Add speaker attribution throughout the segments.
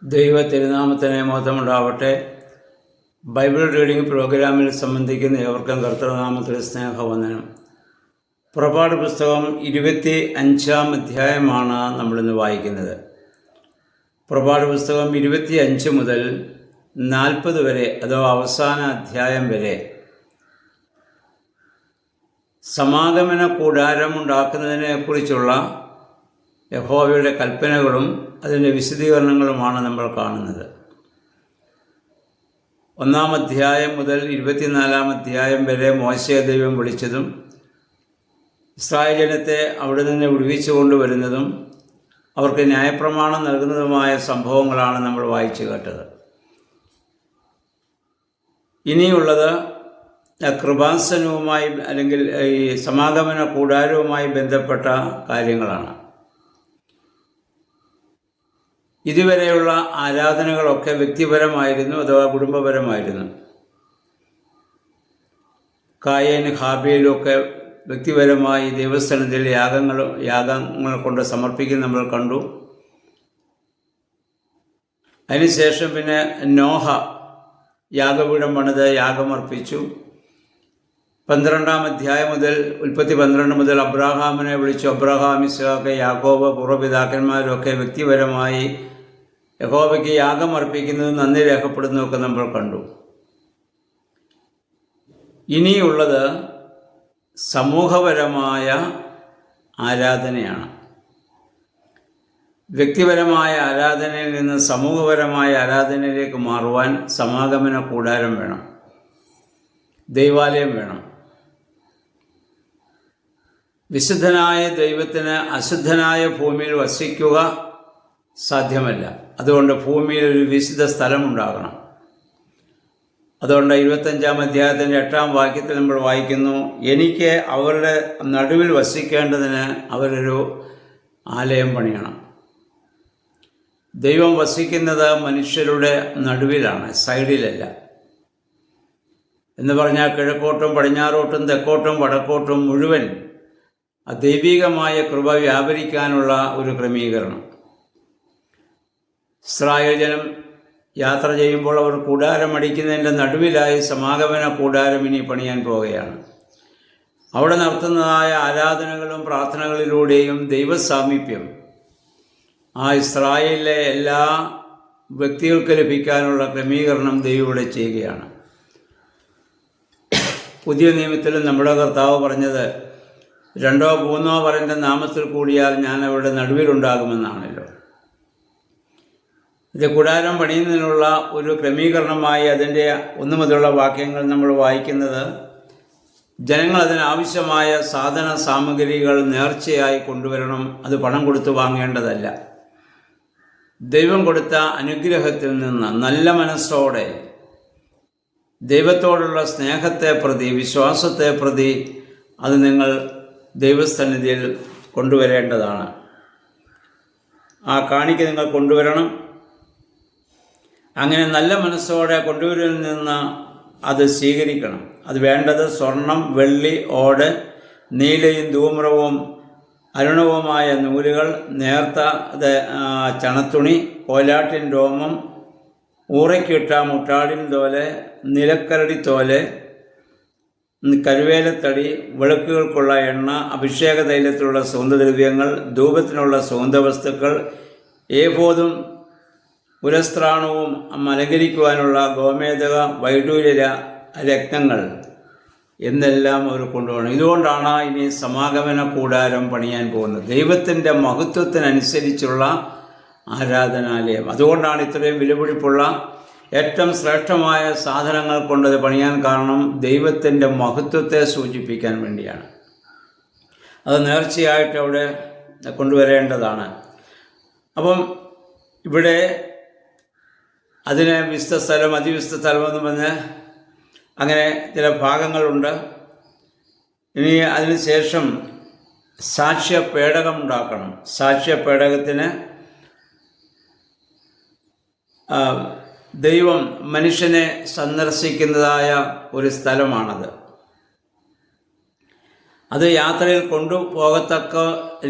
Speaker 1: ദൈവ തിരുനാമത്തിന് മഹത്വമുണ്ടാവട്ടെ. Bible reading പ്രോഗ്രാമിൽ സംബന്ധിക്കുന്ന ഏവർക്കും കർത്തൃനാമത്തിൽ സ്നേഹവന്ദനം. പുറപ്പാട് പുസ്തകം 25-ാം അധ്യായമാണ് നമ്മളിന്ന് വായിക്കുന്നത്. പുറപ്പാട് പുസ്തകം 25 മുതൽ 40 വരെ, അഥവാ അവസാന അധ്യായം വരെ, സമാഗമന കൂടാരം ഉണ്ടാക്കുന്നതിനെക്കുറിച്ചുള്ള യഹോവയുടെ കൽപ്പനകളും അതിൻ്റെ വിശദീകരണങ്ങളുമാണ് നമ്മൾ കാണുന്നത്. 1-ാം അധ്യായം മുതൽ 24-ാം അധ്യായം വരെ മോശയെ ദൈവം വിളിച്ചതും ഇസ്രായേൽ ജനത്തെ അവിടെ നിന്ന് വിടുവിച്ചു കൊണ്ടുവരുന്നതും അവർക്ക് ന്യായപ്രമാണം നൽകുന്നതുമായ സംഭവങ്ങളാണ് നമ്മൾ വായിച്ചു കേട്ടത്. ഇനിയുള്ളത് കൃപാസനവുമായി അല്ലെങ്കിൽ ഈ സമാഗമന കൂടാരവുമായി ബന്ധപ്പെട്ട കാര്യങ്ങളാണ്. ഇതുവരെയുള്ള ആരാധനകളൊക്കെ വ്യക്തിപരമായിരുന്നു, അഥവാ കുടുംബപരമായിരുന്നു. കായേനും ഹാബേലും ഒക്കെ വ്യക്തിപരമായി ദൈവസ്ഥാനത്തിൽ യാഗങ്ങൾ കൊണ്ട് സമർപ്പിക്കുന്ന നമ്മൾ കണ്ടു. അതിനുശേഷം പിന്നെ നോഹ യാഗപീഠം പണിത് യാഗമർപ്പിച്ചു. 12-ാം അധ്യായം മുതൽ ഉൽപ്പത്തി 12 മുതൽ അബ്രാഹാമിനെ വിളിച്ചു. അബ്രഹാം, ഇസ്ഹാക്ക്, യാക്കോബ് പൂർവ്വപിതാക്കന്മാരൊക്കെ വ്യക്തിപരമായി യഹോവയ്ക്ക് യാഗമർപ്പിക്കുന്നതും നന്ദി രേഖപ്പെടുന്നതൊക്കെ നമ്മൾ കണ്ടു. ഇനിയുള്ളത് സമൂഹപരമായ ആരാധനയാണ്. വ്യക്തിപരമായ ആരാധനയിൽ നിന്ന് സമൂഹപരമായ ആരാധനയിലേക്ക് മാറുവാൻ സമാഗമന കൂടാരം വേണം, ദൈവാലയം വേണം. വിശുദ്ധനായ ദൈവത്തിന് അശുദ്ധനായ ഭൂമിയിൽ വസിക്കുക സാധ്യമല്ല. അതുകൊണ്ട് ഭൂമിയിൽ ഒരു വിശുദ്ധ സ്ഥലമുണ്ടാകണം. അതുകൊണ്ട് 25-ാം അധ്യായത്തിൻ്റെ 8-ാം വാക്യത്തിൽ നമ്മൾ വായിക്കുന്നു, എനിക്ക് അവരുടെ നടുവിൽ വസിക്കേണ്ടതിന് അവരൊരു ആലയം പണിയണം. ദൈവം വസിക്കുന്നത് മനുഷ്യരുടെ നടുവിലാണ്, സൈഡിലല്ല. എന്ന് പറഞ്ഞാൽ കിഴക്കോട്ടും പടിഞ്ഞാറോട്ടും തെക്കോട്ടും വടക്കോട്ടും മുഴുവൻ ദൈവികമായ കൃപ വ്യാപരിക്കാനുള്ള ഒരു ക്രമീകരണം. ഇസ്രായേൽ ജനം യാത്ര ചെയ്യുമ്പോൾ അവർ കൂടാരം അടിക്കുന്നതിൻ്റെ നടുവിലായി സമാഗമന കൂടാരം ഇനി പണിയാൻ പോവുകയാണ്. അവിടെ നടത്തുന്നതായ ആരാധനകളും പ്രാർത്ഥനകളിലൂടെയും ദൈവസാമീപ്യം ആ ഇസ്രായേലിലെ എല്ലാ വ്യക്തികൾക്ക് ലഭിക്കാനുള്ള ക്രമീകരണം ദൈവം ഇവിടെ ചെയ്യുകയാണ്. പുതിയ നിയമത്തിലും നമ്മുടെ കർത്താവ് പറഞ്ഞത് 2 or 3 അവരുടെ നാമത്തിൽ കൂടിയാൽ ഞാൻ അവരുടെ നടുവിലുണ്ടാകുമെന്നാണല്ലോ. ഇത് കൂടാരം പണിയുന്നതിനുള്ള ഒരു ക്രമീകരണമായി അതിൻ്റെ 1 മുതലുള്ള വാക്യങ്ങൾ നമ്മൾ വായിക്കുന്നത്, ജനങ്ങൾ അതിനാവശ്യമായ സാധന സാമഗ്രികൾ നേർച്ചയായി കൊണ്ടുവരണം. അത് പണം കൊടുത്ത് വാങ്ങേണ്ടതല്ല. ദൈവം കൊടുത്ത അനുഗ്രഹത്തിൽ നിന്ന് നല്ല മനസ്സോടെ ദൈവത്തോടുള്ള സ്നേഹത്തെ പ്രതി, വിശ്വാസത്തെ പ്രതി അത് നിങ്ങൾ ദൈവസന്നിധിയിൽ കൊണ്ടുവരേണ്ടതാണ്. ആ കാണിക്ക നിങ്ങൾ കൊണ്ടുവരണം. അങ്ങനെ നല്ല മനസ്സോടെ കൊണ്ടുവരിൽ നിന്ന് അത് സ്വീകരിക്കണം. അത് വേണ്ടത് സ്വർണം, വെള്ളി, ഓട്, നീലയും ധൂമ്രവും അരുണവുമായ നൂലുകൾ, നേർത്ത ചണത്തുണി, കോലാട്ടിൻ രോമം, ഊറയ്ക്കിട്ട മുട്ടാടിൻ തോല്, നിലക്കരടി തോല്, കരുവേലത്തടി, വിളക്കുകൾക്കുള്ള എണ്ണ, അഭിഷേക തൈലത്തിലുള്ള സുഗന്ധദ്രവ്യങ്ങൾ, ധൂപത്തിനുള്ള സുഗന്ധവസ്തുക്കൾ, ഏഫോദും പുരസ്ത്രാണവും അലങ്കരിക്കുവാനുള്ള ഗോമേതക, വൈഡൂര്യ രത്നങ്ങൾ എന്നെല്ലാം അവർ കൊണ്ടുപോകണം. ഇതുകൊണ്ടാണ് ഇനി സമാഗമന കൂടാരം പണിയാൻ പോകുന്നത്, ദൈവത്തിൻ്റെ മഹത്വത്തിനനുസരിച്ചുള്ള ആരാധനാലയം. അതുകൊണ്ടാണ് ഇത്രയും വിലപിടിപ്പുള്ള ഏറ്റവും ശ്രേഷ്ഠമായ സാധനങ്ങൾ കൊണ്ടത് പണിയാൻ കാരണം ദൈവത്തിൻ്റെ മഹത്വത്തെ സൂചിപ്പിക്കാൻ വേണ്ടിയാണ്. അത് നേർച്ചയായിട്ട് അവിടെ കൊണ്ടുവരേണ്ടതാണ്. അപ്പം ഇവിടെ അതിന് വിശുദ്ധ സ്ഥലം, അതിവിശുദ്ധ സ്ഥലമെന്ന് പറഞ്ഞ് അങ്ങനെ ചില ഭാഗങ്ങളുണ്ട്. ഇനി അതിനുശേഷം സാക്ഷ്യപേടകം ഉണ്ടാക്കണം. സാക്ഷ്യപേടകത്തിന് ദൈവം മനുഷ്യനെ സന്ദർശിക്കുന്നതായ ഒരു സ്ഥലമാണത്. അത് യാത്രയിൽ കൊണ്ടുപോകത്തക്ക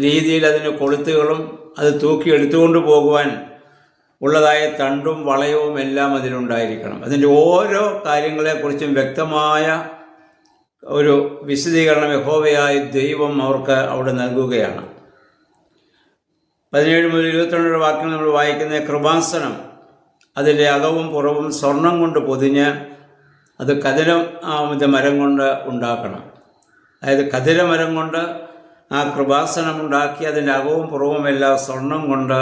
Speaker 1: രീതിയിൽ അതിന് കൊളുത്തുകളും അത് തൂക്കി എടുത്തുകൊണ്ട് പോകുവാൻ ഉള്ളതായ തണ്ടും വളയവും എല്ലാം അതിലുണ്ടായിരിക്കണം. അതിൻ്റെ ഓരോ കാര്യങ്ങളെക്കുറിച്ചും വ്യക്തമായ ഒരു വിശദീകരണം യഹോവയായ ദൈവം അവർക്ക് അവിടെ നൽകുകയാണ്. 17 മുതൽ 22 വാക്യങ്ങൾ നമ്മൾ വായിക്കുന്ന കൃപാസനം, അതിൻ്റെ അകവും പുറവും സ്വർണം കൊണ്ട് പൊതിഞ്ഞ് അത് മരം കൊണ്ട് ഉണ്ടാക്കണം. അതായത് കതിരമരം കൊണ്ട് ആ കൃപാസനം ഉണ്ടാക്കി അതിൻ്റെ അകവും പുറവും എല്ലാം സ്വർണം കൊണ്ട്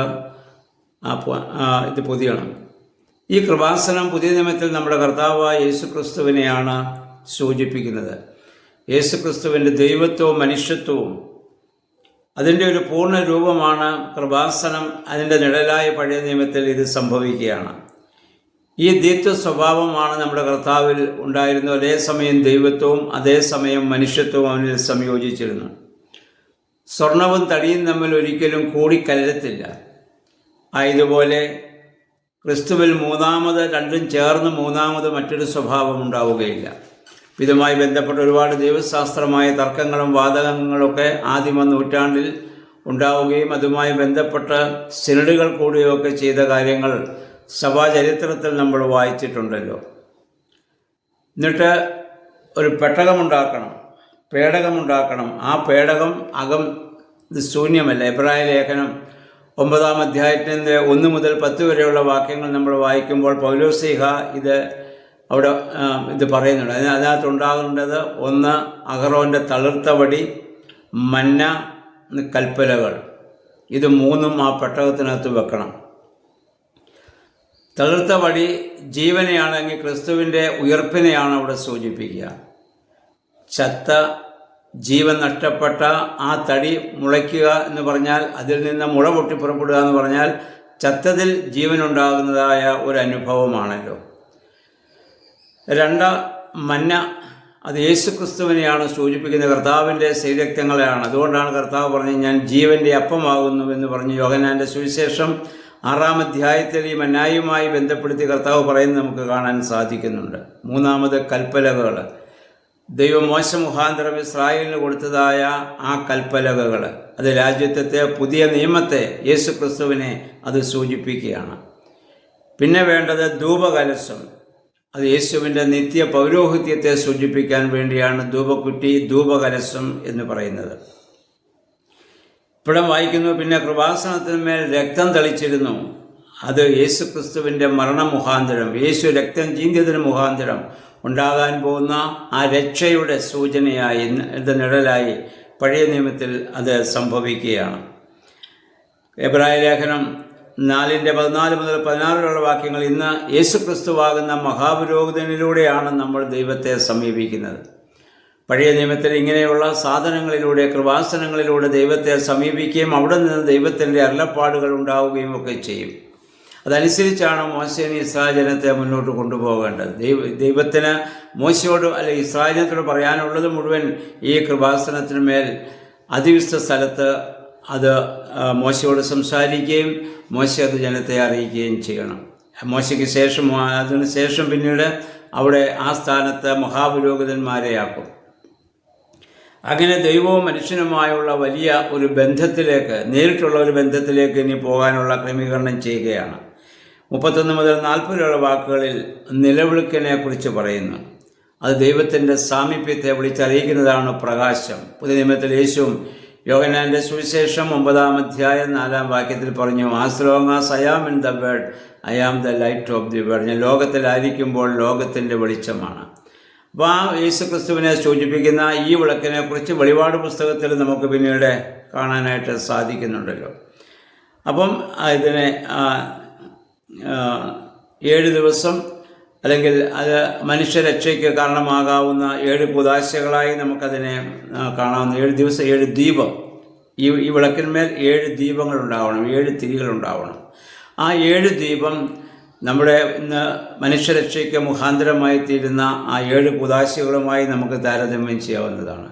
Speaker 1: ഇത് പൊതിയണം. ഈ കൃപാസനം പുതിയ നിയമത്തിൽ നമ്മുടെ കർത്താവായ യേശുക്രിസ്തുവിനെയാണ് സൂചിപ്പിക്കുന്നത്. യേശുക്രിസ്തുവിൻ്റെ ദൈവത്വവും മനുഷ്യത്വവും അതിൻ്റെ ഒരു പൂർണ്ണ രൂപമാണ് കൃപാസനം. അതിൻ്റെ നിഴലായ പഴയ നിയമത്തിൽ ഇത് സംഭവിക്കുകയാണ്. ഈ ദ്വിത്വ സ്വഭാവമാണ് നമ്മുടെ കർത്താവിൽ ഉണ്ടായിരുന്നത്. അതേസമയം ദൈവത്വവും അതേസമയം മനുഷ്യത്വവും അവനിൽ സംയോജിച്ചിരുന്നു. സ്വർണവും തടിയും തമ്മിൽ ഒരിക്കലും കൂടിക്കലരത്തില്ല. ആയതുപോലെ ക്രിസ്തുവിൽ രണ്ടും ചേർന്ന് മൂന്നാമത് മറ്റൊരു സ്വഭാവം ഉണ്ടാവുകയില്ല. ഇതുമായി ബന്ധപ്പെട്ട ഒരുപാട് ദൈവശാസ്ത്രമായ തർക്കങ്ങളും വാദകങ്ങളൊക്കെ ആദിമ നൂറ്റാണ്ടിൽ ഉണ്ടാവുകയും അതുമായി ബന്ധപ്പെട്ട സിനഡുകൾ കൂടുകയൊക്കെ ചെയ്ത കാര്യങ്ങൾ സഭാചരിത്രത്തിൽ നമ്മൾ വായിച്ചിട്ടുണ്ടല്ലോ. എന്നിട്ട് ഒരു പേടകമുണ്ടാക്കണം. ആ പേടകം അകം ഇത് ശൂന്യമല്ല. എബ്രായ ലേഖനം 9-ാം അധ്യായത്തിൻ്റെ 1 മുതൽ 10 വരെയുള്ള വാക്യങ്ങൾ നമ്മൾ വായിക്കുമ്പോൾ പൗലോസ്ലീഹ ഇത് പറയുന്നുണ്ട്. അതിനകത്തുണ്ടാകേണ്ടത് 1 അഹറോൻ്റെ തളിർത്ത വടി, മന്ന, കൽപ്പലകൾ. ഇത് 3ഉം ആ പെട്ടകത്തിനകത്ത് വെക്കണം. തളിർത്ത വടി ജീവനെയാണെങ്കിൽ ക്രിസ്തുവിൻ്റെ ഉയർപ്പിനെയാണ് അവിടെ സൂചിപ്പിക്കുക. ചത്ത ജീവൻ നഷ്ടപ്പെട്ട ആ തടി മുളയ്ക്കുക എന്ന് പറഞ്ഞാൽ, അതിൽ നിന്ന് മുള പൊട്ടിപ്പുറപ്പെടുക എന്ന് പറഞ്ഞാൽ ചത്തതിൽ ജീവനുണ്ടാകുന്നതായ ഒരു അനുഭവമാണല്ലോ. 2 മന്ന, അത് യേശുക്രിസ്തുവിനെയാണ് സൂചിപ്പിക്കുന്നത്, കർത്താവിൻ്റെ ശരീരക്തങ്ങളെയാണ്. അതുകൊണ്ടാണ് കർത്താവ് പറഞ്ഞത് ഞാൻ ജീവൻ്റെ അപ്പമാകുന്നു എന്ന് പറഞ്ഞു. യോഹന്നാൻ്റെ സുവിശേഷം 6-ാം അധ്യായത്തിൽ ഈ മന്നായുമായി ബന്ധപ്പെടുത്തി കർത്താവ് പറയുന്നത് നമുക്ക് കാണാൻ സാധിക്കുന്നുണ്ട്. 3-ാമത് കൽപ്പലകകൾ, ദൈവം മോശ മുഖാന്തരം ഇസ്രായേലിന് കൊടുത്തതായ ആ കൽപ്പലകകൾ, അത് രാജ്യത്തെ പുതിയ നിയമത്തെ, യേശുക്രിസ്തുവിനെ അത് സൂചിപ്പിക്കുകയാണ്. പിന്നെ വേണ്ടത് ധൂപകലശം, അത് യേശുവിൻ്റെ നിത്യ പൗരോഹിത്യത്തെ സൂചിപ്പിക്കാൻ വേണ്ടിയാണ് ധൂപക്കുറ്റി, ധൂപകലശം എന്ന് പറയുന്നത്. ഇവിടെ വായിക്കുന്നു, പിന്നെ കൃപാസനത്തിന്മേൽ രക്തം തളിച്ചിരുന്നു. അത് യേശുക്രിസ്തുവിൻ്റെ മരണമുഖാന്തരം, യേശു രക്തം ചീന്തിയതിന് മുഖാന്തരം ഉണ്ടാകാൻ പോകുന്ന ആ രക്ഷയുടെ സൂചനയായി, നിഴലായി പഴയ നിയമത്തിൽ അത് സംഭവിക്കുകയാണ്. എബ്രായ ലേഖനം 4-14 മുതൽ 16 വാക്യങ്ങൾ, ഇന്ന് യേശുക്രിസ്തുവാകുന്ന മഹാപുരോഹിതനിലൂടെയാണ് നമ്മൾ ദൈവത്തെ സമീപിക്കുന്നത്. പഴയ നിയമത്തിൽ ഇങ്ങനെയുള്ള സാധനങ്ങളിലൂടെ, കൃപാസനങ്ങളിലൂടെ ദൈവത്തെ സമീപിക്കുകയും അവിടെ നിന്ന് ദൈവത്തിൻ്റെ അരുളപ്പാടുകൾ ഉണ്ടാവുകയും ഒക്കെ ചെയ്യും. അതനുസരിച്ചാണ് മോശേനെ ഇസ്രായേൽ ജനത്തെ മുന്നോട്ട് കൊണ്ടുപോകേണ്ടത്. ദൈവത്തിന് മോശയോട് അല്ലെങ്കിൽ ഇസ്രായേൽ ജനത്തോട് പറയാനുള്ളത് മുഴുവൻ ഈ കൃപാസനത്തിന്മേൽ അതിവിശുദ്ധ സ്ഥലത്ത് അത് മോശയോട് സംസാരിക്കുകയും മോശ അത് ജനത്തെ അറിയിക്കുകയും ചെയ്യണം. മോശയ്ക്ക് ശേഷം, അതിന് ശേഷം പിന്നീട് അവിടെ ആ സ്ഥാനത്ത് മഹാപുരോഹിതന്മാരെയാക്കും. അങ്ങനെ ദൈവവും മനുഷ്യനുമായുള്ള വലിയ ഒരു ബന്ധത്തിലേക്ക്, നേരിട്ടുള്ള ഒരു ബന്ധത്തിലേക്ക് ഇനി പോകാനുള്ള ക്രമീകരണം ചെയ്യുകയാണ്. 31 മുതൽ 40 വാക്കുകളിൽ നിലവിളിക്കനെ കുറിച്ച് പറയുന്നു. അത് ദൈവത്തിൻ്റെ സാമീപ്യത്തെ വിളിച്ചറിയിക്കുന്നതാണ് പ്രകാശം. പുതിയ നിയമത്തിൽ യേശുവും യോഹന്നാൻ്റെ സുവിശേഷം 9-ാം അധ്യായം 4-ാം വാക്യത്തിൽ പറഞ്ഞു, as long as I am in the world I am the light of the world. ഞാൻ ലോകത്തിലായിരിക്കുമ്പോൾ ലോകത്തിൻ്റെ വെളിച്ചമാണ്. അപ്പോൾ ആ യേശുക്രിസ്തുവിനെ സൂചിപ്പിക്കുന്ന ഈ വിളക്കിനെ കുറിച്ച് വെളിപാട് പുസ്തകത്തിൽ നമുക്ക് പിന്നീട് കാണാനായിട്ട് സാധിക്കുന്നുണ്ടല്ലോ. അപ്പം ഇതിനെ 7 ദിവസം അല്ലെങ്കിൽ അത് മനുഷ്യരക്ഷയ്ക്ക് കാരണമാകാവുന്ന 7 കുദാശകളായി നമുക്കതിനെ കാണാവുന്ന 7 ദിവസം 7 ദീപം. ഈ വിളക്കിന്മേൽ 7 ദീപങ്ങൾ ഉണ്ടാവണം, 7 തിരികളുണ്ടാവണം. ആ 7 ദീപം നമ്മുടെ ഇന്ന് മനുഷ്യരക്ഷയ്ക്ക് മുഖാന്തരമായി തീരുന്ന ആ 7 കുദാശകളുമായി നമുക്ക് താരതമ്യം ചെയ്യാവുന്നതാണ്.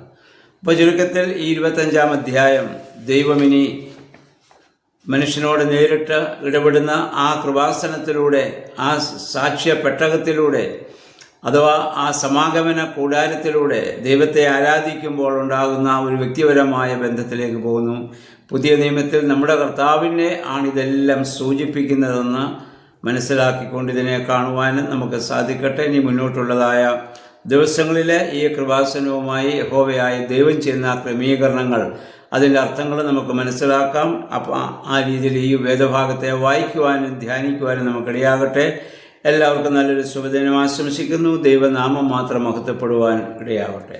Speaker 1: അപ്പോൾ ചുരുക്കത്തിൽ ഈ 25-ാം അധ്യായം ദൈവമിനി മനുഷ്യനോട് നേരിട്ട് ഇടപെടുന്ന ആ കൃപാസനത്തിലൂടെ, ആ സാക്ഷ്യ പെട്ടകത്തിലൂടെ, അഥവാ ആ സമാഗമന കൂടാരത്തിലൂടെ ദൈവത്തെ ആരാധിക്കുമ്പോൾ ഉണ്ടാകുന്ന ഒരു വ്യക്തിപരമായ ബന്ധത്തിലേക്ക് പോകുന്നു. പുതിയ നിയമത്തിൽ നമ്മുടെ കർത്താവിനെ ആണിതെല്ലാം സൂചിപ്പിക്കുന്നതെന്ന് മനസ്സിലാക്കിക്കൊണ്ട് ഇതിനെ കാണുവാനും നമുക്ക് സാധിക്കട്ടെ. ഇനി മുന്നോട്ടുള്ളതായ ദിവസങ്ങളിൽ ഈ കൃപാസനവുമായി യഹോവയായ ദൈവം ചെയ്യുന്ന ക്രമീകരണങ്ങൾ, അതിൻ്റെ അർത്ഥങ്ങൾ നമുക്ക് മനസ്സിലാക്കാം. അപ്പോൾ ആ രീതിയിൽ ഈ വേദഭാഗത്തെ വായിക്കുവാനും ധ്യാനിക്കുവാനും നമുക്കിടയാകട്ടെ. എല്ലാവർക്കും നല്ലൊരു ശുഭദിനം ആശംസിക്കുന്നു. ദൈവനാമം മാത്രം മഹത്വപ്പെടുവാൻ ഇടയാകട്ടെ.